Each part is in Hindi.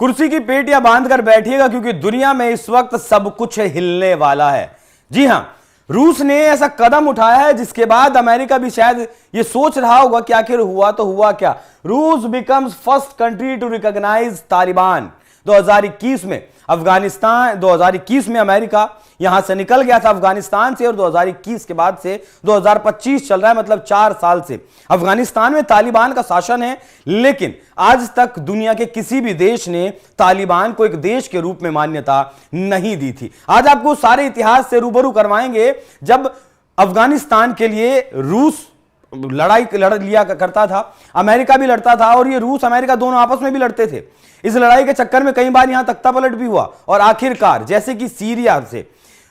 कुर्सी की पेटियां बांधकर बैठिएगा, क्योंकि दुनिया में इस वक्त सब कुछ हिलने वाला है। जी हां, रूस ने ऐसा कदम उठाया है जिसके बाद अमेरिका भी शायद ये सोच रहा होगा कि आखिर हुआ तो हुआ क्या। रूस becomes first country to recognise Taliban. 2021 में अफगानिस्तान, 2021 में अमेरिका यहां से निकल गया था अफगानिस्तान से, और 2021 के बाद से 2025 चल रहा है, मतलब 4 साल से अफगानिस्तान में तालिबान का शासन है। लेकिन आज तक दुनिया के किसी भी देश ने तालिबान को एक देश के रूप में मान्यता नहीं दी थी। आज आपको सारे इतिहास से रूबरू करवाएंगे, जब अफगानिस्तान के लिए रूस लड़ाई लड़ लिया करता था, अमेरिका भी लड़ता था, और ये रूस अमेरिका दोनों आपस में भी लड़ते थे। इस लड़ाई के चक्कर में कई बार यहां तख्ता पलट भी हुआ, और आखिरकार जैसे कि सीरिया से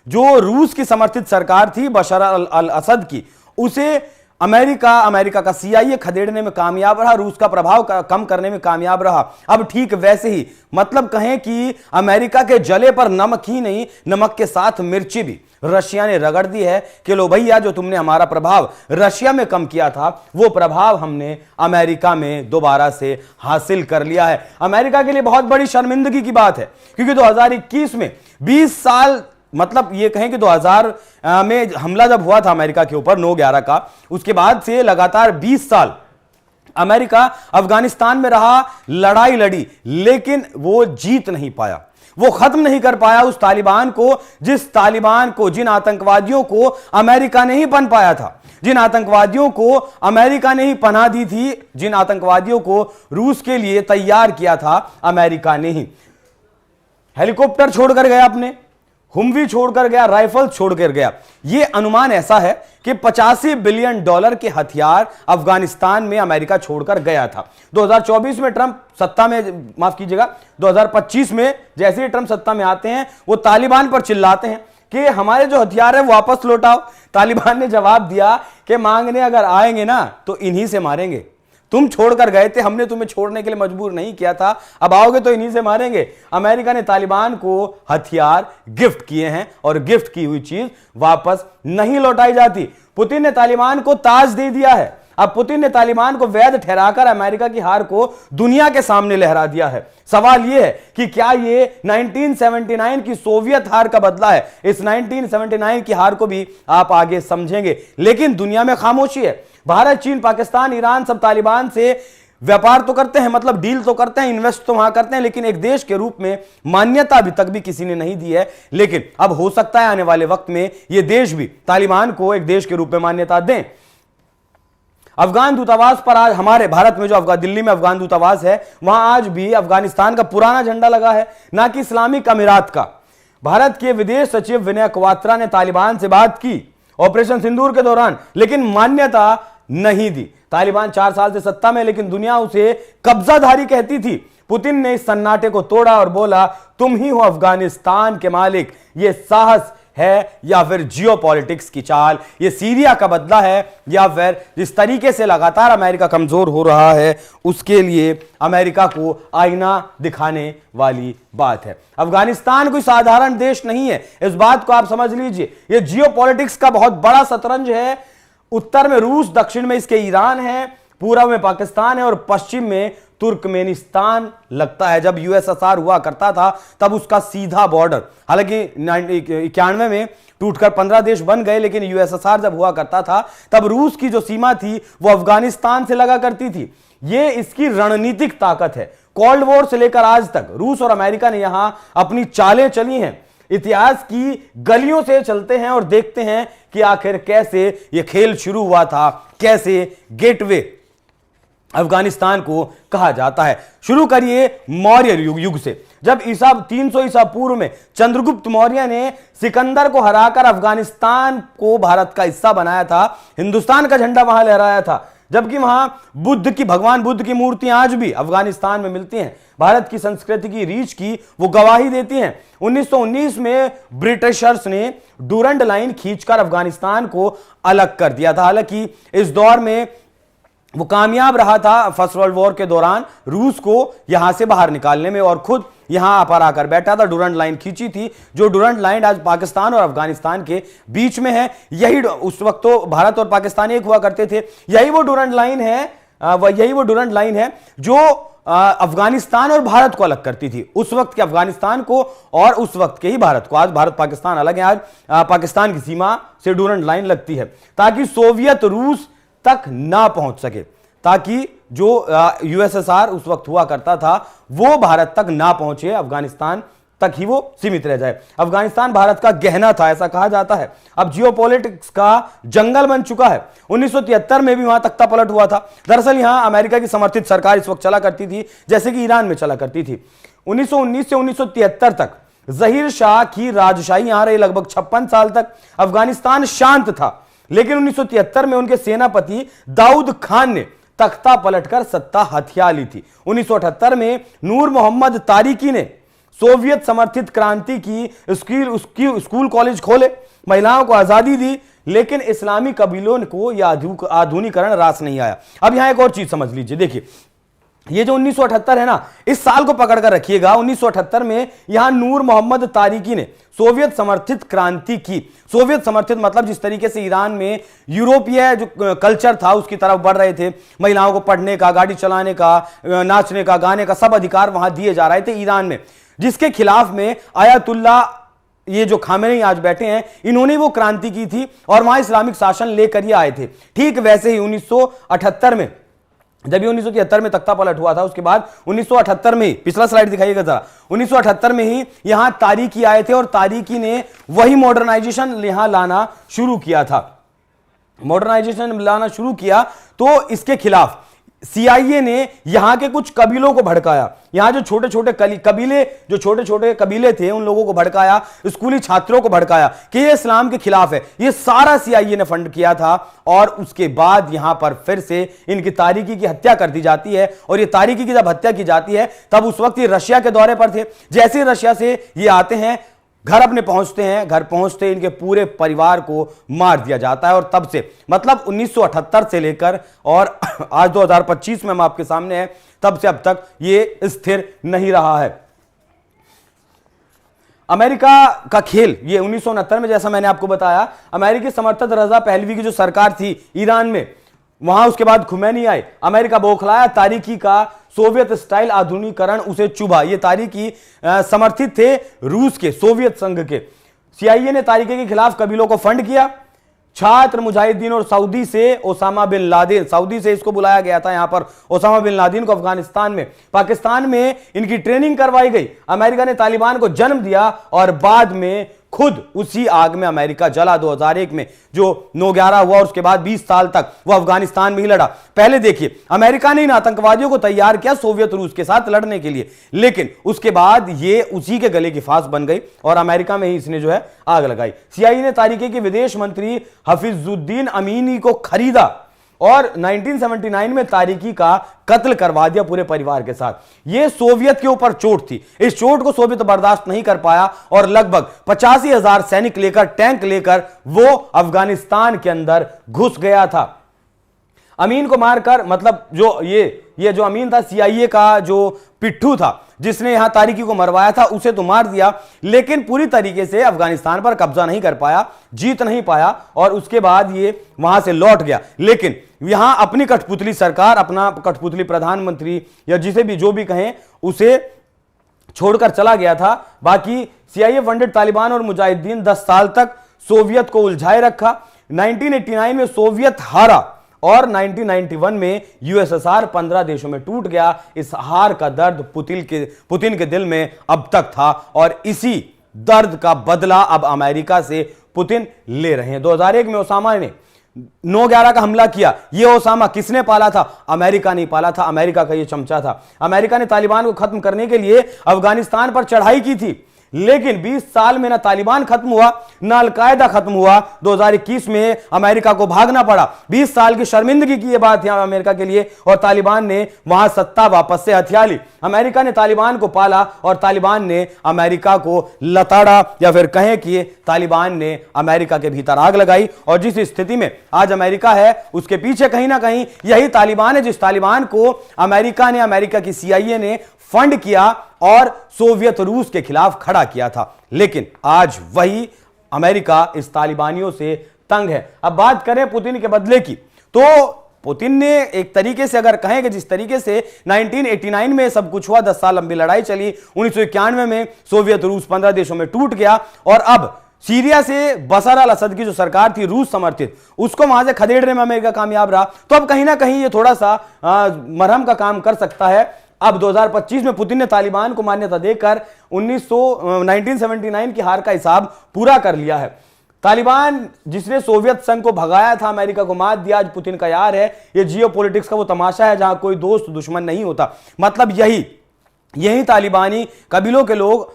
जो रूस की समर्थित सरकार थी बशर अल असद की, उसे अमेरिका का CIA खदेड़ने में कामयाब रहा, रूस का प्रभाव कम करने में कामयाब रहा। अब ठीक वैसे ही, मतलब कहें कि अमेरिका के जले पर नमक ही नहीं, नमक के साथ मिर्ची भी रशिया ने रगड़ दी है कि लो भैया, जो तुमने हमारा प्रभाव रशिया में कम किया था, वो प्रभाव हमने अमेरिका में दोबारा से हासिल कर लिया है। अमेरिका के लिए बहुत बड़ी शर्मिंदगी की बात है, क्योंकि 2021 में 20 साल, मतलब ये कहें कि 2000 में हमला जब हुआ था अमेरिका के ऊपर 9/11 का, उसके बाद से लगातार 20 साल अमेरिका अफगानिस्तान में रहा, लड़ाई लड़ी, लेकिन वो जीत नहीं पाया, वो खत्म नहीं कर पाया उस तालिबान को, जिन आतंकवादियों को अमेरिका ने ही पन पाया था, जिन आतंकवादियों को अमेरिका ने ही पनाह दी थी, जिन आतंकवादियों को रूस के लिए तैयार किया था अमेरिका ने ही। हेलीकॉप्टर छोड़कर गया, अपने हुमवी छोड़कर गया, राइफल छोड़कर गया। यह अनुमान ऐसा है कि $85 बिलियन के हथियार अफगानिस्तान में अमेरिका छोड़कर गया था। 2024 में ट्रंप सत्ता में, माफ कीजिएगा, 2025 में जैसे ही ट्रंप सत्ता में आते हैं, वो तालिबान पर चिल्लाते हैं कि हमारे जो हथियार है वापस लौटाओ। तालिबान ने जवाब दिया कि मांगने अगर आएंगे ना तो इन्हीं से मारेंगे, तुम छोड़कर गए थे, हमने तुम्हें छोड़ने के लिए मजबूर नहीं किया था, अब आओगे तो इन्हीं से मारेंगे। अमेरिका ने तालिबान को हथियार गिफ्ट किए हैं, और गिफ्ट की हुई चीज वापस नहीं लौटाई जाती। पुतिन ने तालिबान को ताज दे दिया है। अब पुतिन ने तालिबान को वैध ठहराकर अमेरिका की हार को दुनिया के सामने लहरा दिया है। सवाल यह है कि क्या ये 1979 की सोवियत हार का बदला है? इस 1979 की हार को भी आप आगे समझेंगे, लेकिन दुनिया में खामोशी है। भारत, चीन, पाकिस्तान, ईरान सब तालिबान से व्यापार तो करते हैं, मतलब डील तो करते हैं, इन्वेस्ट तो वहां करते हैं, लेकिन एक देश के रूप में मान्यता अभी तक भी किसी ने नहीं दी है। लेकिन अब हो सकता है आने वाले वक्त में ये देश भी तालिबान को एक देश के रूप में मान्यता दें। अफगान दूतावास पर आज हमारे भारत में जो दिल्ली में अफगान दूतावास है, वहां आज भी अफगानिस्तान का पुराना झंडा लगा है, ना कि इस्लामिक अमीरात का। भारत के विदेश सचिव विनय क्वात्रा ने तालिबान से बात की ऑपरेशन सिंदूर के दौरान, लेकिन मान्यता नहीं दी। तालिबान 4 साल से सत्ता में, लेकिन दुनिया उसे कब्जाधारी कहती थी। पुतिन ने इस सन्नाटे को तोड़ा और बोला, तुम ही हो अफगानिस्तान के मालिक। यह साहस है या फिर जियोपॉलिटिक्स की चाल? ये सीरिया का बदला है या फिर जिस तरीके से लगातार अमेरिका कमजोर हो रहा है उसके लिए अमेरिका को आईना दिखाने वाली बात है? अफगानिस्तान कोई साधारण देश नहीं है, इस बात को आप समझ लीजिए। ये जियोपॉलिटिक्स का बहुत बड़ा शतरंज है। उत्तर में रूस, दक्षिण में इसके ईरान है, पूर्व में पाकिस्तान है, और पश्चिम में तुर्कमेनिस्तान लगता है। जब USSR हुआ करता था तब उसका सीधा बॉर्डर, हालांकि 91 में टूटकर 15 देश बन गए, लेकिन USSR जब हुआ करता था तब रूस की जो सीमा थी वो अफगानिस्तान से लगा करती थी। ये इसकी रणनीतिक ताकत है। कोल्ड वॉर से लेकर आज तक रूस और अमेरिका ने यहां अपनी चालें चली हैं। इतिहास की गलियों से चलते हैं और देखते हैं कि आखिर कैसे यह खेल शुरू हुआ था, कैसे गेटवे अफगानिस्तान को कहा जाता है। शुरू करिए मौर्य युग से, जब 300 ईसा पूर्व में चंद्रगुप्त मौर्य ने सिकंदर को हराकर अफगानिस्तान को भारत का हिस्सा बनाया था। हिंदुस्तान का झंडा वहां लहराया था, जबकि वहां भगवान बुद्ध की मूर्तियां आज भी अफगानिस्तान में मिलती हैं। भारत की संस्कृति की रीच की वो गवाही देती हैं। 1919 में ब्रिटिशर्स ने डूरंड लाइन खींचकर अफगानिस्तान को अलग कर दिया था। हालांकि इस दौर में वो कामयाब रहा था फर्स्ट वर्ल्ड वॉर के दौरान रूस को यहां से बाहर निकालने में, और खुद यहां पर आकर बैठा था, डूरंड लाइन खींची थी। जो डूरंड लाइन आज पाकिस्तान और अफगानिस्तान के बीच में है, यही उस वक्त तो भारत और पाकिस्तान एक हुआ करते थे, यही वो डूरंड लाइन है जो अफगानिस्तान और भारत को अलग करती थी, उस वक्त के अफगानिस्तान को और उस वक्त के ही भारत को। आज भारत पाकिस्तान अलग है, आज पाकिस्तान की सीमा से डूरंट लाइन लगती है ताकि सोवियत रूस तक ना पहुंच सके, ताकि जो यूएसएसआर उस वक्त हुआ करता था वो भारत तक ना पहुंचे, अफगानिस्तान तक ही वो सीमित रह जाए। अफगानिस्तान भारत का गहना था, ऐसा कहा जाता है। अब जियोपॉलिटिक्स का जंगल बन चुका है। 1973 में भी वहां तख्ता पलट हुआ था। दरअसल यहां अमेरिका की समर्थित सरकार इस वक्त चला करती थी, जैसे कि ईरान में चला करती थी। 1919 से 1973 तक जहीर शाह की राजशाही यहां रही, लगभग 56 साल तक अफगानिस्तान शांत था। लेकिन 1973 में उनके सेनापति दाऊद खान ने तख्ता पलटकर सत्ता हथिया ली थी। 1978 में नूर मोहम्मद तारिकी ने सोवियत समर्थित क्रांति की स्कूल कॉलेज खोले, महिलाओं को आजादी दी, लेकिन इस्लामी कबीलों को यह आधुनिकरण रास नहीं आया। अब यहां एक और चीज समझ लीजिए, देखिए ये जो 1978 है ना, इस साल को पकड़ कर रखिएगा। 1978 में यहां नूर मोहम्मद तारिकी ने सोवियत समर्थित क्रांति की। सोवियत समर्थित मतलब जिस तरीके से ईरान में यूरोपीय जो कल्चर था उसकी तरफ बढ़ रहे थे, महिलाओं को पढ़ने का, गाड़ी चलाने का, नाचने का, गाने का सब अधिकार वहां दिए जा रहे थे ईरान में, जिसके खिलाफ में आयतुल्ला ये जो खामेनी आज बैठे हैं, इन्होंने वो क्रांति की थी और वहां इस्लामिक शासन लेकर ही आए थे। ठीक वैसे ही 1978 में, जब ये 1973 में तख्ता पलट हुआ था, उसके बाद 1978 में ही, पिछला स्लाइड दिखाइएगा जरा, 1978 में ही यहां तारिकी आए थे और तारिकी ने वही मॉडर्नाइजेशन यहां लाना शुरू किया था। मॉडर्नाइजेशन लाना शुरू किया तो इसके खिलाफ सीआईए ने यहां के कुछ कबीलों को भड़काया। यहां जो छोटे छोटे कबीले थे उन लोगों को भड़काया, स्कूली छात्रों को भड़काया कि ये इस्लाम के खिलाफ है। ये सारा सीआईए ने फंड किया था और उसके बाद यहां पर फिर से इनकी तारिकी की हत्या कर दी जाती है। और ये तारिकी की जब हत्या की जाती है तब उस वक्त ये रशिया के दौरे पर थे। जैसे ही रशिया से ये आते हैं, घर अपने पहुंचते हैं, घर पहुंचते इनके पूरे परिवार को मार दिया जाता है। और तब से मतलब 1978 से लेकर और आज 2025 में हम आपके सामने हैं, तब से अब तक ये स्थिर नहीं रहा है। अमेरिका का खेल ये 1969 में, जैसा मैंने आपको बताया, अमेरिकी समर्थित रजा पहलवी की जो सरकार थी ईरान में, वहां उसके बाद खुमैनी आए, अमेरिका बौखलाया, तारिकी का सोवियत स्टाइल आधुनिकीकरण उसे चुभा। ये तारिकी समर्थित थे रूस के, सोवियत संघ के। सीआईए ने तारिकी के खिलाफ कबीलों को फंड किया। छात्र मुजाहिदीन और सऊदी से ओसामा बिन लादेन, सऊदी से इसको बुलाया गया था यहां पर, ओसामा बिन लादेन को अफगानिस्तान में, पाकिस्तान में इनकी ट्रेनिंग करवाई गई। अमेरिका ने तालिबान को जन्म दिया और बाद में खुद उसी आग में अमेरिका जला। 2001 में जो 9/11 हुआ, उसके बाद 20 साल तक वो अफगानिस्तान में ही लड़ा। पहले देखिए, अमेरिका ने इन आतंकवादियों को तैयार किया सोवियत रूस के साथ लड़ने के लिए, लेकिन उसके बाद ये उसी के गले की फांस बन गई और अमेरिका में ही इसने जो है आग लगाई। सीआईए ने तारिकी के विदेश मंत्री हफीजुद्दीन अमीनी को खरीदा और 1979 में तारिकी का कत्ल करवा दिया पूरे परिवार के साथ। यह सोवियत के ऊपर चोट थी। इस चोट को सोवियत बर्दाश्त नहीं कर पाया और लगभग 85,000 सैनिक लेकर, टैंक लेकर वो अफगानिस्तान के अंदर घुस गया था। अमीन को मारकर, मतलब जो ये जो अमीन था, सीआईए का जो पिट्ठू था जिसने यहां तारिकी को मरवाया था, उसे तो मार दिया, लेकिन पूरी तरीके से अफगानिस्तान पर कब्जा नहीं कर पाया, जीत नहीं पाया और उसके बाद ये वहां से लौट गया। लेकिन यहां अपनी कठपुतली सरकार, अपना कठपुतली प्रधानमंत्री या जिसे भी जो भी कहें, उसे छोड़कर चला गया था। बाकी सीआईए फंडेड तालिबान और मुजाहिदीन 10 साल तक सोवियत को उलझाए रखा। 1989 में सोवियत हारा और 1991 में यूएसएसआर 15 देशों में टूट गया। इस हार का दर्द पुतिन के दिल में अब तक था और इसी दर्द का बदला अब अमेरिका से पुतिन ले रहे हैं। 2001 में ओसामा ने 9/11 का हमला किया। यह ओसामा किसने पाला था? अमेरिका नहीं पाला था, अमेरिका का यह चमचा था। अमेरिका ने तालिबान को खत्म करने के लिए अफगानिस्तान पर चढ़ाई की थी, लेकिन 20 साल में ना तालिबान खत्म हुआ ना अलकायदा खत्म हुआ। 2021 में अमेरिका को भागना पड़ा। 20 साल की शर्मिंदगी की यह बात यहां अमेरिका के लिए, और तालिबान ने वहां सत्ता वापस से हथिया ली। अमेरिका ने तालिबान को पाला और तालिबान ने अमेरिका को लताड़ा, या फिर कहें कि तालिबान ने अमेरिका के भीतर आग लगाई। और जिस स्थिति में आज अमेरिका है उसके पीछे कहीं ना कहीं यही तालिबान है, जिस तालिबान को अमेरिका ने, अमेरिका की सीआईए ने फंड किया और सोवियत रूस के खिलाफ खड़ा किया था। लेकिन आज वही अमेरिका इस तालिबानियों से तंग है। अब बात करें पुतिन के बदले की, तो पुतिन ने एक तरीके से अगर कहें कि जिस तरीके से 1989 में सब कुछ हुआ, 10 साल लंबी लड़ाई चली, 1991 में सोवियत रूस 15 देशों में टूट गया, और अब सीरिया से बशर अल असद की जो सरकार थी रूस समर्थित, उसको वहां से खदेड़ने में अमेरिका कामयाब रहा। तो अब कहीं ना कहीं ये थोड़ा सा मरहम का काम कर सकता है। अब 2025 में पुतिन ने तालिबान को मान्यता देकर 1979 की हार का हिसाब पूरा कर लिया है। तालिबान जिसने सोवियत संघ को भगाया था, अमेरिका को मात दिया, आज पुतिन का यार है। ये जियोपॉलिटिक्स का वो तमाशा है जहां कोई दोस्त दुश्मन नहीं होता। मतलब यही तालिबानी कबीलों के लोग,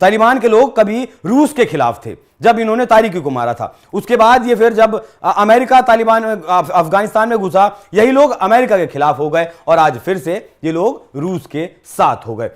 तालिबान के लोग कभी रूस के खिलाफ थे जब इन्होंने तारिकी को मारा था। उसके बाद ये फिर जब अमेरिका तालिबान में अफगानिस्तान में घुसा, यही लोग अमेरिका के खिलाफ हो गए, और आज फिर से ये लोग रूस के साथ हो गए।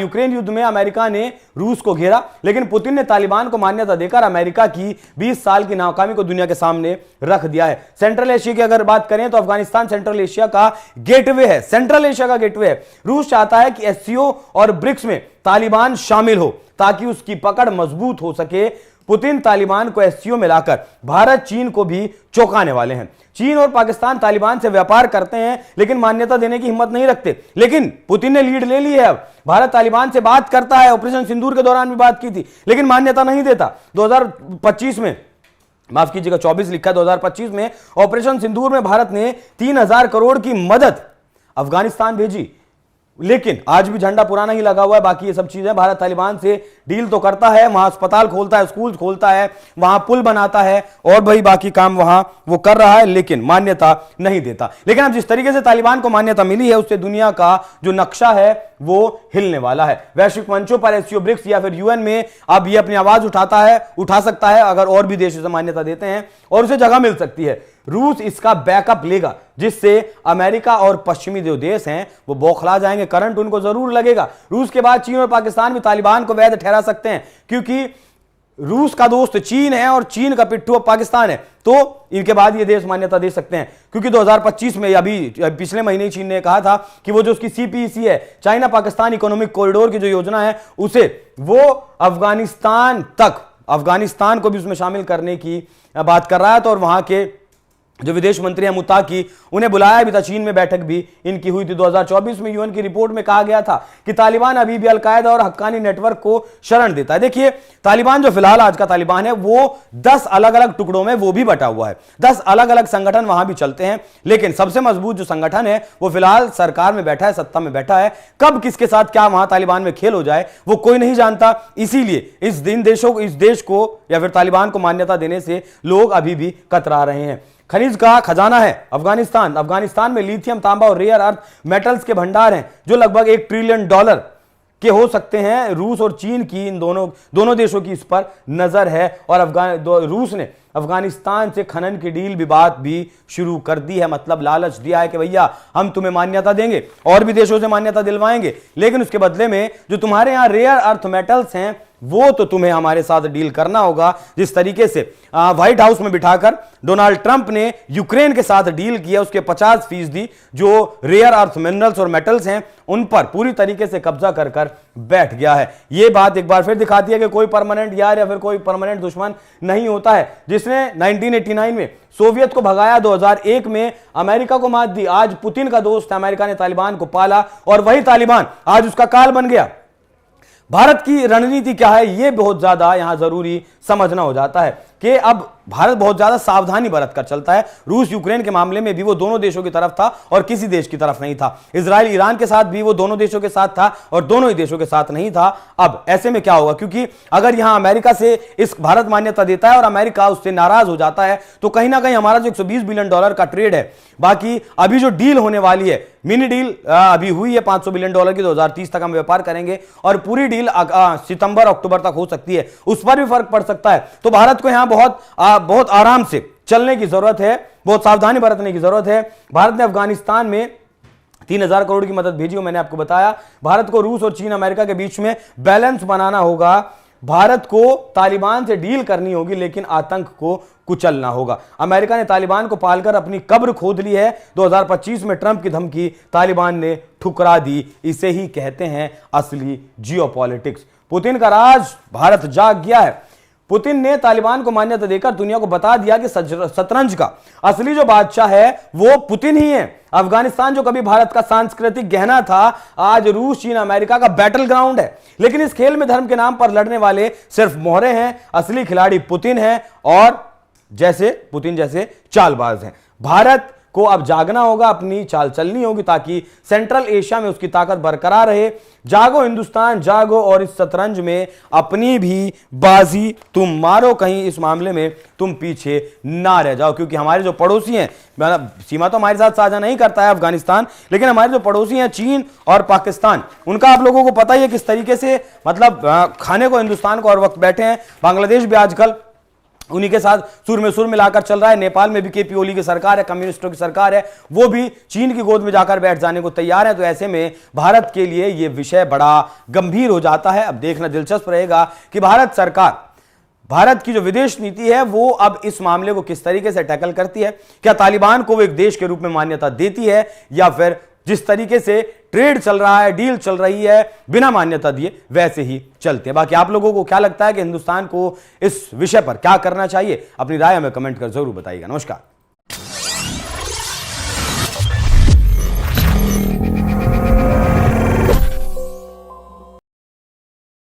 यूक्रेन युद्ध में अमेरिका ने रूस को घेरा, लेकिन पुतिन ने तालिबान को मान्यता देकर अमेरिका की 20 साल की नाकामी को दुनिया के सामने रख दिया है। सेंट्रल एशिया की अगर बात करें तो अफगानिस्तान सेंट्रल एशिया का गेटवे है, सेंट्रल एशिया का गेटवे है। रूस चाहता है कि एससीओ और ब्रिक्स में तालिबान शामिल हो ताकि उसकी पकड़ मजबूत हो सके। पुतिन तालिबान को एससीओ में लाकर भारत चीन को भी चौंकाने वाले हैं। चीन और पाकिस्तान तालिबान से व्यापार करते हैं लेकिन मान्यता देने की हिम्मत नहीं रखते, लेकिन पुतिन ने लीड ले ली है। अब भारत तालिबान से बात करता है, ऑपरेशन सिंदूर के दौरान भी बात की थी, लेकिन मान्यता नहीं देता। 2025 में, माफ कीजिएगा 24 लिखा है, 2025 में ऑपरेशन सिंदूर में भारत ने 3000 करोड़ की मदद अफगानिस्तान भेजी, लेकिन आज भी झंडा पुराना ही लगा हुआ है। बाकी ये सब चीजें, भारत तालिबान से डील तो करता है, वहां अस्पताल खोलता है, स्कूल खोलता है, वहां पुल बनाता है, और भाई बाकी काम वहां वो कर रहा है, लेकिन मान्यता नहीं देता। लेकिन अब जिस तरीके से तालिबान को मान्यता मिली है, उससे दुनिया का जो नक्शा है वो हिलने वाला है। वैश्विक मंचों पर एससीओ, ब्रिक्स या फिर यूएन में अब ये अपनी आवाज उठा सकता है अगर और भी देश इसे मान्यता देते हैं, और उसे जगह मिल सकती है। रूस इसका बैकअप लेगा, जिससे अमेरिका और पश्चिमी जो देश हैं वो बौखला जाएंगे। करंट उनको जरूर लगेगा। रूस के बाद चीन और पाकिस्तान भी तालिबान को वैध ठहरा सकते हैं, क्योंकि रूस का दोस्त चीन है और चीन का पिट्ठू अब पाकिस्तान है। तो इनके बाद ये देश मान्यता दे सकते हैं, क्योंकि 2025 में, अभी पिछले महीने चीन ने कहा था कि वो जो उसकी सीपीईसी है, चाइना पाकिस्तान इकोनॉमिक कॉरिडोर की जो योजना है, उसे वो अफगानिस्तान को भी उसमें शामिल करने की बात कर रहा है। तो और वहां के जो विदेश मंत्री हैं मुताकी, उन्हें बुलाया भी था। चीन में बैठक भी इनकी हुई थी। 2024 में यूएन की रिपोर्ट में कहा गया था कि तालिबान अभी भी अलकायदा और हक्कानी नेटवर्क को शरण देता है। देखिए, तालिबान जो फिलहाल आज का तालिबान है वो 10 अलग अलग टुकड़ों में वो भी बटा हुआ है। 10 अलग अलग संगठन वहां भी चलते हैं, लेकिन सबसे मजबूत जो संगठन है वो फिलहाल सरकार में बैठा है, सत्ता में बैठा है। कब किसके साथ क्या वहां तालिबान में खेल हो जाए वो कोई नहीं जानता। इसीलिए इस देश को या फिर तालिबान को मान्यता देने से लोग अभी भी कतरा रहे हैं। खनिज का खजाना है अफगानिस्तान में लिथियम, तांबा और रेयर अर्थ मेटल्स के भंडार हैं जो लगभग $1 ट्रिलियन के हो सकते हैं। रूस और चीन की इन दोनों देशों की इस पर नजर है, और रूस ने अफगानिस्तान से खनन की डील विवाद भी शुरू कर दी है। मतलब लालच दिया है कि भैया हम तुम्हें मान्यता देंगे, और भी देशों से मान्यता दिलवाएंगे, लेकिन उसके बदले में जो तुम्हारे यहां रेयर अर्थ मेटल्स हैं वो तो तुम्हें हमारे साथ डील करना होगा। जिस तरीके से व्हाइट हाउस में बिठाकर डोनाल्ड ट्रंप ने यूक्रेन के साथ डील किया, उसके 50% जो रेयर अर्थ मिनरल्स और मेटल्स हैं उन पर पूरी तरीके से कब्जा कर बैठ गया है। यह बात एक बार फिर दिखाती है कि कोई परमानेंट यार या फिर कोई परमानेंट दुश्मन नहीं होता है। जिसने 1989 में सोवियत को भगाया, 2001 में अमेरिका को मात दी, आज पुतिन का दोस्त है, अमेरिका ने तालिबान को पाला, और वही तालिबान आज उसका काल बन गया। भारत की रणनीति क्या है यह बहुत ज्यादा यहां जरूरी समझना हो जाता है कि अब भारत बहुत ज्यादा सावधानी बरत कर चलता है। रूस यूक्रेन के मामले में भी वो दोनों देशों की तरफ था और किसी देश की तरफ नहीं था। इजराइल ईरान के साथ भी वो दोनों देशों के साथ था और दोनों ही देशों के साथ नहीं था। अब ऐसे में क्या होगा, क्योंकि अगर यहां अमेरिका से इस भारत मान्यता देता है और अमेरिका उससे नाराज हो जाता है तो कहीं ना कहीं हमारा जो $120 बिलियन का ट्रेड है, बाकी अभी जो डील होने वाली है, मिनी डील अभी हुई है $500 बिलियन की, 2030 तक हम व्यापार करेंगे, और पूरी डील सितंबर अक्टूबर तक हो सकती है, उस पर भी फर्क पड़ सकता है। तो भारत को यहां बहुत आराम से चलने की जरूरत है, बहुत सावधानी बरतने की जरूरत है। भारत ने अफगानिस्तान में 3000 करोड़ की मदद भेजी हो, मैंने आपको बताया। भारत को रूस और चीन अमेरिका के बीच में बैलेंस बनाना होगा। भारत को तालिबान से डील करनी होगी, लेकिन आतंक को कुचलना होगा। अमेरिका ने तालिबान को पालकर अपनी कब्र खोद ली है। 2025 में ट्रंप की धमकी तालिबान ने ठुकरा दी। इसे ही कहते हैं असली जियोपॉलिटिक्स। पुतिन का राज भारत जाग गया है। पुतिन ने तालिबान को मान्यता देकर दुनिया को बता दिया कि शतरंज का असली जो बादशाह है वो पुतिन ही है। अफगानिस्तान जो कभी भारत का सांस्कृतिक गहना था, आज रूस, चीन, अमेरिका का बैटल ग्राउंड है। लेकिन इस खेल में धर्म के नाम पर लड़ने वाले सिर्फ मोहरे हैं, असली खिलाड़ी पुतिन है और पुतिन जैसे चालबाज हैं। भारत को अब जागना होगा, अपनी चाल चलनी होगी ताकि सेंट्रल एशिया में उसकी ताकत बरकरार रहे। जागो हिंदुस्तान जागो और इस शतरंज में अपनी भी बाजी तुम मारो, कहीं इस मामले में तुम पीछे ना रह जाओ। क्योंकि हमारे जो पड़ोसी हैं, सीमा तो हमारे साथ साझा नहीं करता है अफगानिस्तान, लेकिन हमारे जो पड़ोसी हैं चीन और पाकिस्तान, उनका आप लोगों को पता ही है किस तरीके से खाने को हिंदुस्तान को और वक्त बैठे हैं। बांग्लादेश भी आजकल उन्हीं के साथ सुर में सुर मिलाकर चल रहा है। नेपाल में भी केपी ओली की सरकार है, कम्युनिस्टों की सरकार है, वो भी चीन की गोद में जाकर बैठ जाने को तैयार है। तो ऐसे में भारत के लिए यह विषय बड़ा गंभीर हो जाता है। अब देखना दिलचस्प रहेगा कि भारत की जो विदेश नीति है वो अब इस मामले को किस तरीके से टैकल करती है। क्या तालिबान को वो एक देश के रूप में मान्यता देती है, या फिर जिस तरीके से ट्रेड चल रहा है, डील चल रही है, बिना मान्यता दिए वैसे ही चलते हैं। बाकी आप लोगों को क्या लगता है कि हिंदुस्तान को इस विषय पर क्या करना चाहिए? अपनी राय हमें कमेंट कर जरूर बताइएगा। नमस्कार।